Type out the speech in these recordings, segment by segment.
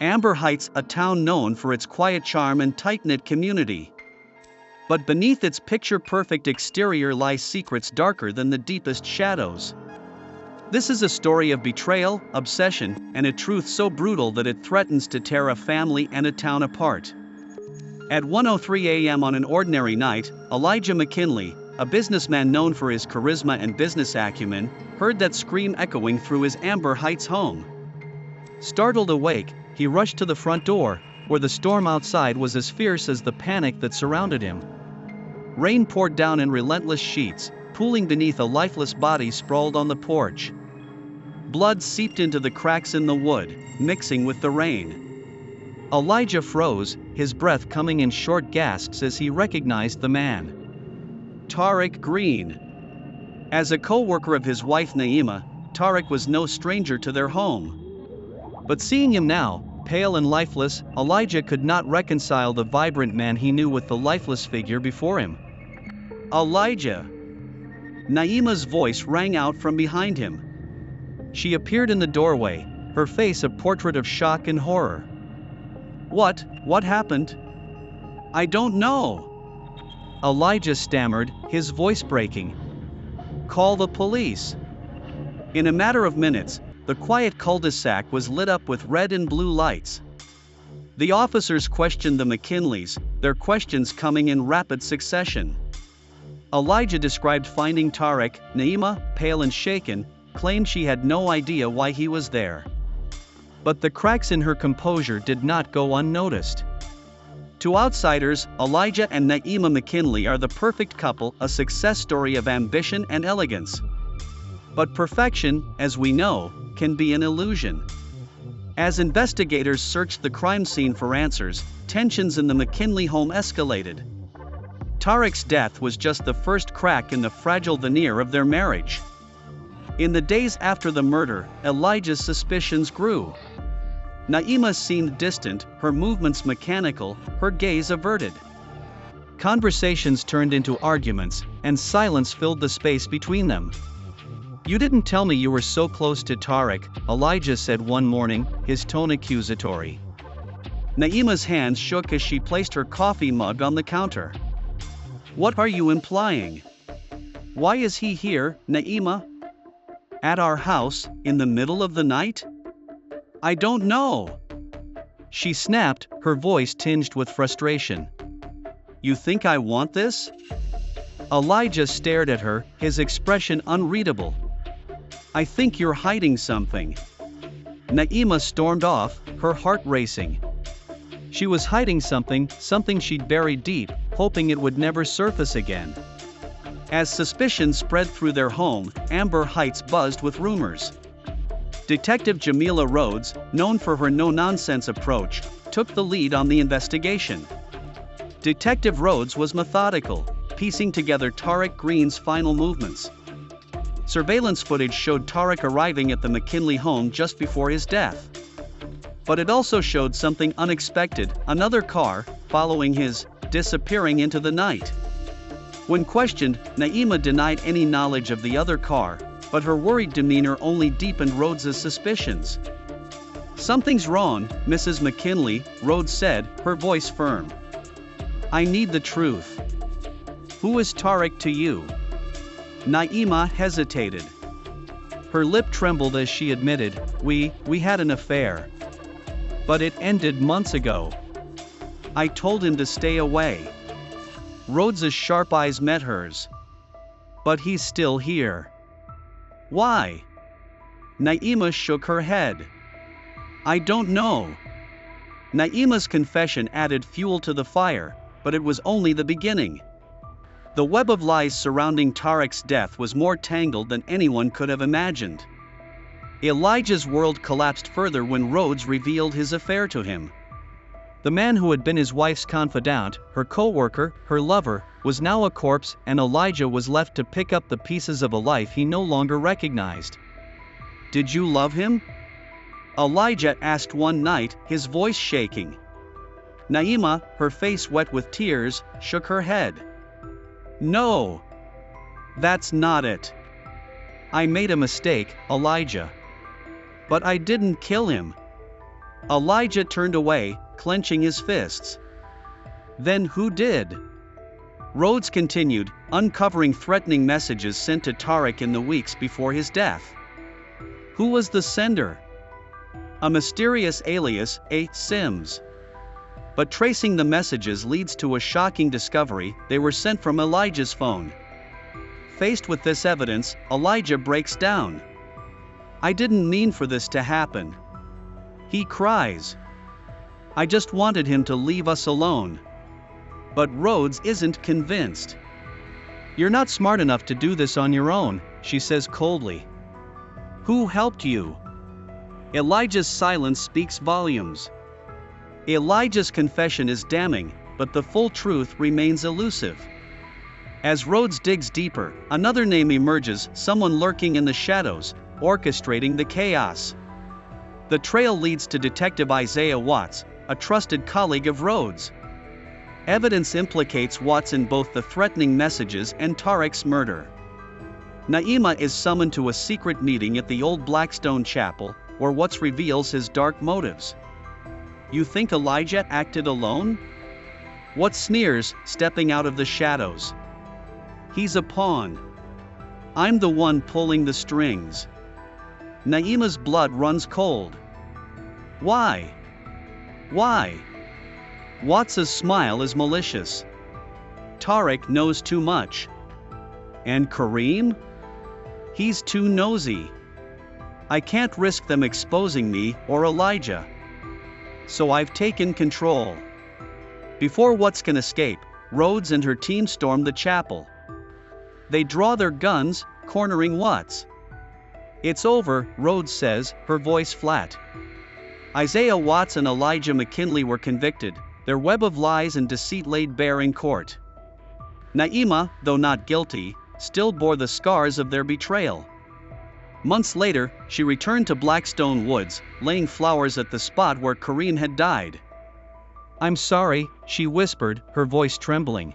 Amber Heights, a town known for its quiet charm and tight-knit community. But beneath its picture-perfect exterior lie secrets darker than the deepest shadows. This is a story of betrayal, obsession, and a truth so brutal that it threatens to tear a family and a town apart. At 1:03 a.m. on an ordinary night, Elijah McKinley, a businessman known for his charisma and business acumen, heard that scream echoing through his Amber Heights home. Startled awake, he rushed to the front door, where the storm outside was as fierce as the panic that surrounded him. Rain poured down in relentless sheets, pooling beneath a lifeless body sprawled on the porch. Blood seeped into the cracks in the wood, mixing with the rain. Elijah froze, his breath coming in short gasps as he recognized the man. Tariq Green. As a co-worker of his wife Naima, Tariq was no stranger to their home. But seeing him now, pale and lifeless, Elijah could not reconcile the vibrant man he knew with the lifeless figure before him. Elijah! Naima's voice rang out from behind him. She appeared in the doorway, her face a portrait of shock and horror. What happened? I don't know. Elijah stammered, his voice breaking. Call the police. In a matter of minutes, the quiet cul-de-sac was lit up with red and blue lights. The officers questioned the McKinleys, their questions coming in rapid succession. Elijah described finding Tariq. Naima, pale and shaken, claimed she had no idea why he was there. But the cracks in her composure did not go unnoticed. To outsiders, Elijah and Naima McKinley are the perfect couple, a success story of ambition and elegance. But perfection, as we know, can be an illusion. As investigators searched the crime scene for answers, tensions in the McKinley home escalated. Tariq's death was just the first crack in the fragile veneer of their marriage. In the days after the murder, Elijah's suspicions grew. Naima seemed distant, her movements mechanical, her gaze averted. Conversations turned into arguments, and silence filled the space between them. You didn't tell me you were so close to Tariq, Elijah said one morning, his tone accusatory. Naima's hands shook as she placed her coffee mug on the counter. What are you implying? Why is he here, Naima? At our house, in the middle of the night? I don't know. She snapped, her voice tinged with frustration. You think I want this? Elijah stared at her, his expression unreadable. I think you're hiding something. Naima stormed off, her heart racing. She was hiding something she'd buried deep, hoping it would never surface again. As suspicion spread through their home, Amber Heights buzzed with rumors. Detective Rhoades, known for her no-nonsense approach, took the lead on the investigation. Detective Rhoades was methodical, piecing together Tariq Green's final movements. Surveillance footage showed Tariq arriving at the McKinley home just before his death. But it also showed something unexpected, another car, following his, disappearing into the night. When questioned, Naima denied any knowledge of the other car, but her worried demeanor only deepened Rhoades' suspicions. Something's wrong, Mrs. McKinley, Rhoades said, her voice firm. I need the truth. Who is Tariq to you? Naima hesitated. Her lip trembled as she admitted, we had an affair. But it ended months ago. I told him to stay away. Rhoades' sharp eyes met hers. But he's still here. Why? Naima shook her head. I don't know. Naima's confession added fuel to the fire, but it was only the beginning. The web of lies surrounding Tariq's death was more tangled than anyone could have imagined. Elijah's world collapsed further when Rhoades revealed his affair to him. The man who had been his wife's confidant, her co-worker, her lover, was now a corpse, and Elijah was left to pick up the pieces of a life he no longer recognized. Did you love him? Elijah asked one night, his voice shaking. Naima, her face wet with tears, shook her head. No. That's not it. I made a mistake, Elijah. But I didn't kill him. Elijah turned away, clenching his fists. Then who did? Rhoades continued, uncovering threatening messages sent to Tariq in the weeks before his death. Who was the sender? A mysterious alias, A. Sims. But tracing the messages leads to a shocking discovery: they were sent from Elijah's phone. Faced with this evidence, Elijah breaks down. I didn't mean for this to happen. He cries. I just wanted him to leave us alone. But Rhoades isn't convinced. You're not smart enough to do this on your own, she says coldly. Who helped you? Elijah's silence speaks volumes. Elijah's confession is damning, but the full truth remains elusive. As Rhoades digs deeper, another name emerges, someone lurking in the shadows, orchestrating the chaos. The trail leads to Detective Isaiah Watts, a trusted colleague of Rhoades. Evidence implicates Watts in both the threatening messages and Tariq's murder. Naima is summoned to a secret meeting at the old Blackstone Chapel, where Watts reveals his dark motives. You think Elijah acted alone? Watts sneers, stepping out of the shadows. He's a pawn. I'm the one pulling the strings. Naima's blood runs cold. Why? Why? Watts's smile is malicious. Tariq knows too much. And Kareem? He's too nosy. I can't risk them exposing me or Elijah. So I've taken control. Before Watts can escape, Rhoades and her team storm the chapel. They draw their guns, cornering Watts. It's over, Rhoades says, her voice flat. Isaiah Watts and Elijah McKinley were convicted, their web of lies and deceit laid bare in court. Naima, though not guilty, still bore the scars of their betrayal. Months later, she returned to Blackstone Woods, laying flowers at the spot where Kareem had died. I'm sorry, she whispered, her voice trembling.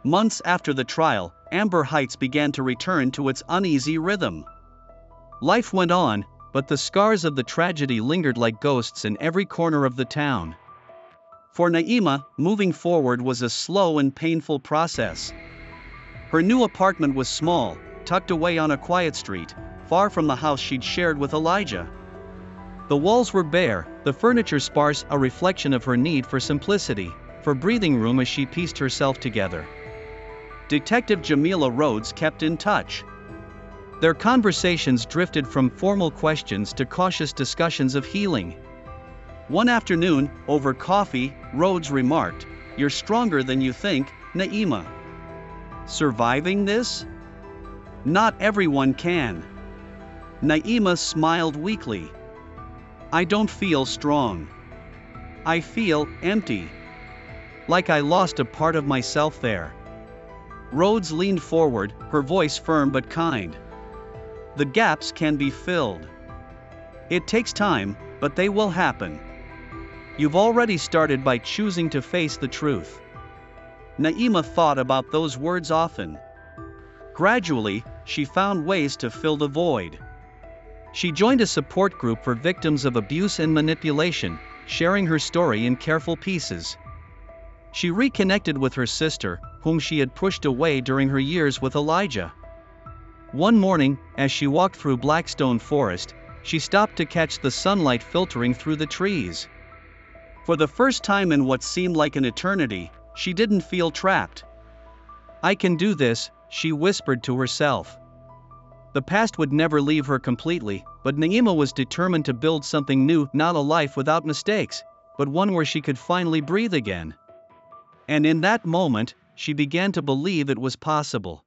Months after the trial, Amber Heights began to return to its uneasy rhythm. Life went on, but the scars of the tragedy lingered like ghosts in every corner of the town. For Naima, moving forward was a slow and painful process. Her new apartment was small, tucked away on a quiet street, far from the house she'd shared with Elijah. The walls were bare, the furniture sparse, a reflection of her need for simplicity, for breathing room as she pieced herself together. Detective Jamila Rhoades kept in touch. Their conversations drifted from formal questions to cautious discussions of healing. One afternoon, over coffee, Rhoades remarked, "You're stronger than you think, Naima." Surviving this? Not everyone can. Naima smiled weakly. I don't feel strong. I feel empty. Like I lost a part of myself there. Rhoades leaned forward, her voice firm but kind. The gaps can be filled. It takes time, but they will happen. You've already started by choosing to face the truth. Naima thought about those words often. Gradually, she found ways to fill the void. She joined a support group for victims of abuse and manipulation, sharing her story in careful pieces. She reconnected with her sister, whom she had pushed away during her years with Elijah. One morning, as she walked through Blackstone Forest, she stopped to catch the sunlight filtering through the trees. For the first time in what seemed like an eternity, she didn't feel trapped. I can do this, she whispered to herself. The past would never leave her completely, but Naima was determined to build something new, not a life without mistakes, but one where she could finally breathe again. And in that moment, she began to believe it was possible.